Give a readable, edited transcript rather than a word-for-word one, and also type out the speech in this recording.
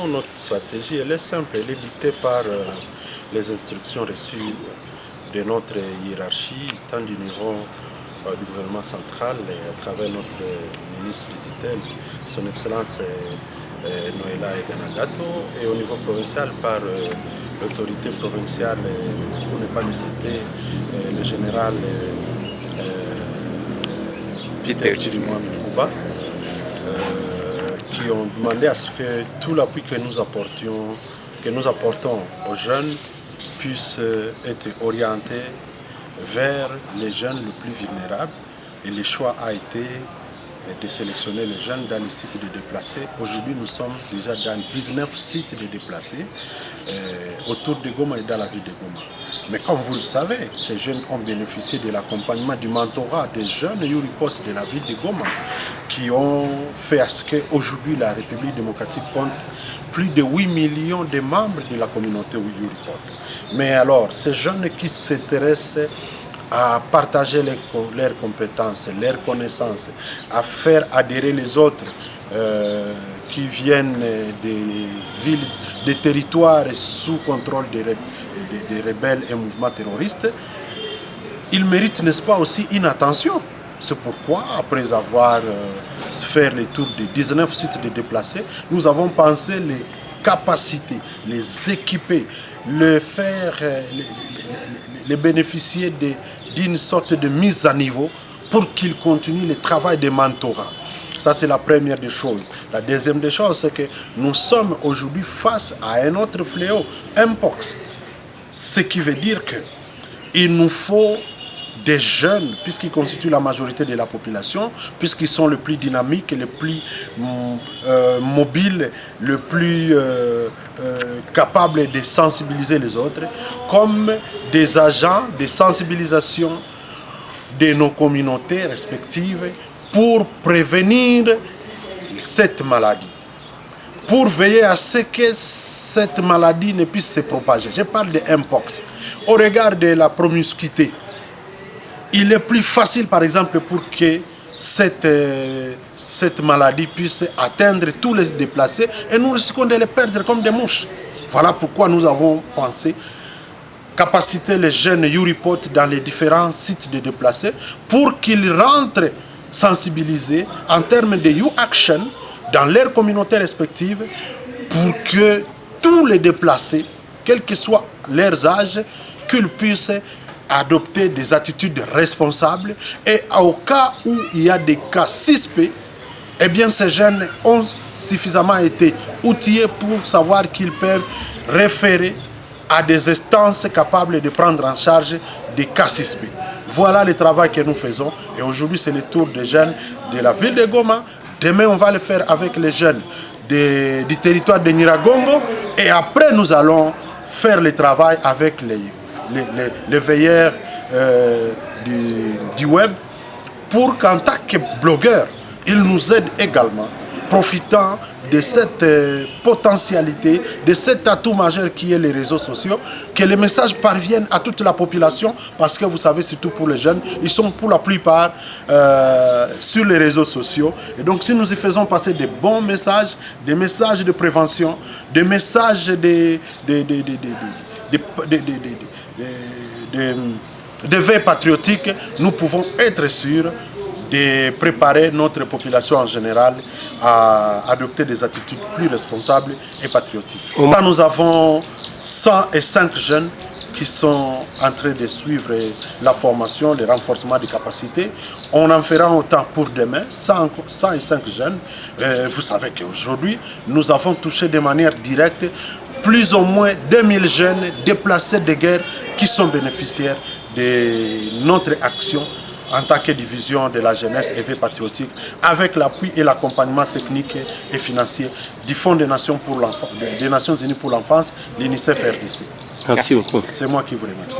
Non, notre stratégie, elle est simple, elle est dictée par les instructions reçues de notre hiérarchie, tant du niveau du gouvernement central et à travers notre ministre de tutelle, son Excellence Noëlla Eganagato, et au niveau provincial par l'autorité provinciale, pour ne pas le citer, le général Peter Chirimwami Mikuba, qui ont demandé à ce que tout l'appui que nous apportons aux jeunes puisse être orienté vers les jeunes les plus vulnérables. Et le choix a été de sélectionner les jeunes dans les sites de déplacés. Aujourd'hui, nous sommes déjà dans 19 sites de déplacés autour de Goma et dans la ville de Goma. Mais comme vous le savez, ces jeunes ont bénéficié de l'accompagnement, du mentorat des jeunes Yuripot de la ville de Goma qui ont fait à ce qu'aujourd'hui la République démocratique compte plus de 8 millions de membres de la communauté Yuripot. Mais alors, ces jeunes qui s'intéressent à partager leurs compétences, leurs connaissances, à faire adhérer les autres qui viennent des villes, des territoires sous contrôle des rebelles et mouvements terroristes, ils méritent, n'est-ce pas, aussi une attention. C'est pourquoi, après avoir fait le tour des 19 sites de déplacés, nous avons pensé les capacités, les équiper, les bénéficier d'une sorte de mise à niveau pour qu'ils continuent le travail de mentorat. Ça, c'est la première des choses. La deuxième des choses, c'est que nous sommes aujourd'hui face à un autre fléau, Mpox. Ce qui veut dire qu'il nous faut des jeunes, puisqu'ils constituent la majorité de la population, puisqu'ils sont les plus dynamiques, les plus mobiles, les plus capables de sensibiliser les autres, comme des agents de sensibilisation de nos communautés respectives pour prévenir cette maladie, pour veiller à ce que cette maladie ne puisse se propager. Je parle de Mpox. Au regard de la promiscuité, il est plus facile, par exemple, pour que cette maladie puisse atteindre tous les déplacés et nous risquons de les perdre comme des mouches. Voilà pourquoi nous avons pensé capaciter les jeunes Yuripot dans les différents sites de déplacés pour qu'ils rentrent sensibilisés en termes de U-Action dans leurs communautés respectives pour que tous les déplacés, quel que soit leur âge, qu'ils puissent adopter des attitudes responsables et au cas où il y a des cas suspects, eh bien ces jeunes ont suffisamment été outillés pour savoir qu'ils peuvent référer à des instances capables de prendre en charge des cas suspects. Voilà le travail que nous faisons et aujourd'hui c'est le tour des jeunes de la ville de Goma. Demain on va le faire avec les jeunes du territoire de Nyiragongo et après nous allons faire le travail avec les veilleurs du web pour qu'en tant que blogueurs, ils nous aident également, profitant de cette potentialité, de cet atout majeur qui est les réseaux sociaux, que les messages parviennent à toute la population parce que vous savez, surtout pour les jeunes, ils sont pour la plupart sur les réseaux sociaux. Et donc si nous y faisons passer des bons messages, des messages de prévention, des messages de veille patriotique, nous pouvons être sûrs de préparer notre population en général à adopter des attitudes plus responsables et patriotiques. Là, nous avons 105 jeunes qui sont en train de suivre la formation, le renforcement des capacités. On en fera autant pour demain, 105 jeunes. Vous savez qu'aujourd'hui, nous avons touché de manière directe plus ou moins 2000 jeunes déplacés de guerre qui sont bénéficiaires de notre action en tant que division de la jeunesse et vie patriotique, avec l'appui et l'accompagnement technique et financier du Fonds des Nations Unies pour l'enfance, l'UNICEF RDC. Merci beaucoup. C'est moi qui vous remercie.